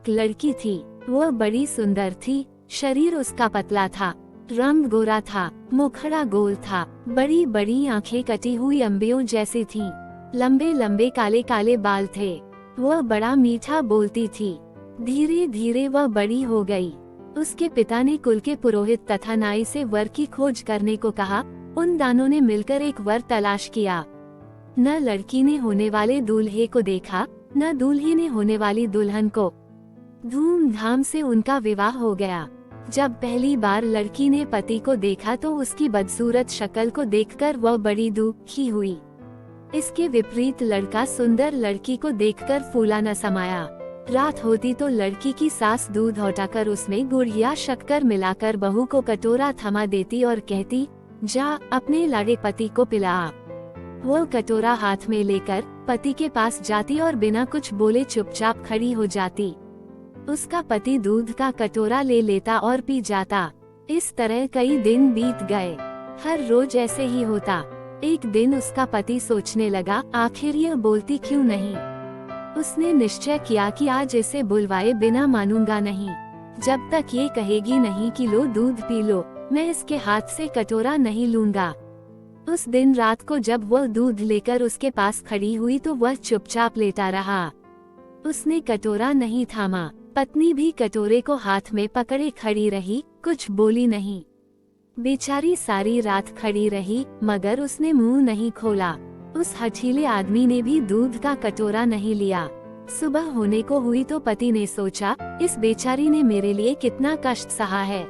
एक लड़की थी। वह बड़ी सुंदर थी। शरीर उसका पतला था, रंग गोरा था, मुखड़ा गोल था, बड़ी बड़ी आंखें कटी हुई अंबियों जैसी थीं, लंबे लंबे काले काले बाल थे। वह बड़ा मीठा बोलती थी। धीरे धीरे वह बड़ी हो गई। उसके पिता ने कुल के पुरोहित तथा नाई से वर की खोज करने को कहा। उन दानों ने मिलकर एक वर तलाश किया। न लड़की ने होने वाले दूल्हे को देखा, न दूल्हे ने होने वाली दुल्हन को। धूमधाम से उनका विवाह हो गया। जब पहली बार लड़की ने पति को देखा तो उसकी बदसूरत शक्ल को देखकर वह बड़ी दुखी हुई। इसके विपरीत लड़का सुंदर लड़की को देखकर फूला न समाया। रात होती तो लड़की की सास दूध हटाकर उसमें गुड़ या शक्कर मिलाकर बहू को कटोरा थमा देती और कहती, जा अपने लाड़े पति को पिला। वो कटोरा हाथ में लेकर पति के पास जाती और बिना कुछ बोले चुपचाप खड़ी हो जाती। उसका पति दूध का कटोरा ले लेता और पी जाता। इस तरह कई दिन बीत गए। हर रोज ऐसे ही होता। एक दिन उसका पति सोचने लगा, आखिर यह बोलती क्यों नहीं। उसने निश्चय किया कि आज इसे बुलवाए बिना मानूंगा नहीं। जब तक ये कहेगी नहीं कि लो दूध पी लो, मैं इसके हाथ से कटोरा नहीं लूंगा। उस दिन रात को जब वह दूध लेकर उसके पास खड़ी हुई तो वह चुपचाप लेटा रहा। उसने कटोरा नहीं थामा। पत्नी भी कटोरे को हाथ में पकड़े खड़ी रही, कुछ बोली नहीं। बेचारी सारी रात खड़ी रही, मगर उसने मुंह नहीं खोला। उस हठीले आदमी ने भी दूध का कटोरा नहीं लिया। सुबह होने को हुई तो पति ने सोचा, इस बेचारी ने मेरे लिए कितना कष्ट सहा है।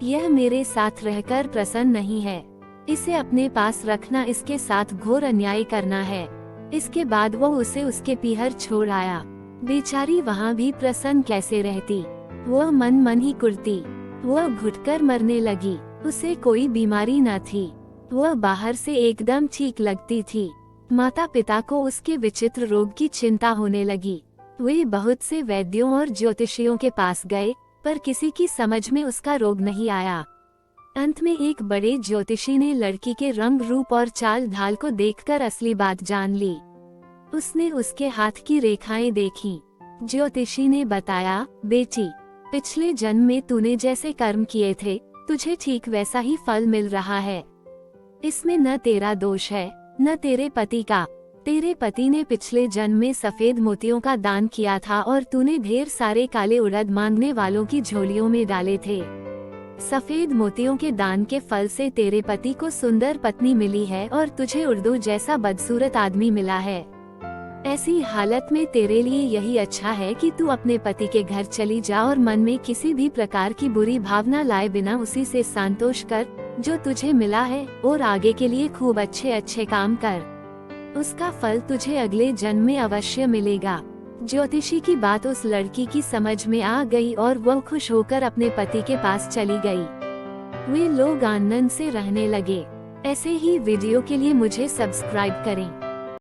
यह मेरे साथ रहकर प्रसन्न नहीं है। इसे अपने पास रखना इसके साथ घोर अन्याय करना है। इसके बाद वो उसे उसके पीहर छोड़ आया। बेचारी वहाँ भी प्रसन्न कैसे रहती। वह मन मन ही कुड़ती। वह घुटकर मरने लगी। उसे कोई बीमारी न थी। वह बाहर से एकदम ठीक लगती थी। माता पिता को उसके विचित्र रोग की चिंता होने लगी। वे बहुत से वैद्यों और ज्योतिषियों के पास गए, पर किसी की समझ में उसका रोग नहीं आया। अंत में एक बड़े ज्योतिषी ने लड़की के रंग रूप और चाल ढाल को देखकर असली बात जान ली। उसने उसके हाथ की रेखाएं देखीं। ज्योतिषी ने बताया, बेटी, पिछले जन्म में तूने जैसे कर्म किए थे, तुझे ठीक वैसा ही फल मिल रहा है। इसमें न तेरा दोष है, न तेरे पति का। तेरे पति ने पिछले जन्म में सफेद मोतियों का दान किया था और तूने ढेर सारे काले उड़द मांगने वालों की झोलियों में डाले थे। सफेद मोतियों के दान के फल से तेरे पति को सुंदर पत्नी मिली है और तुझे उर्दू जैसा बदसूरत आदमी मिला है। ऐसी हालत में तेरे लिए यही अच्छा है कि तू अपने पति के घर चली जा और मन में किसी भी प्रकार की बुरी भावना लाए बिना उसी से संतोष कर जो तुझे मिला है, और आगे के लिए खूब अच्छे अच्छे काम कर। उसका फल तुझे अगले जन्म में अवश्य मिलेगा। ज्योतिषी की बात उस लड़की की समझ में आ गई और वह खुश होकर अपने पति के पास चली गई। वे लोग आनंद से रहने लगे। ऐसे ही वीडियो के लिए मुझे सब्सक्राइब करें।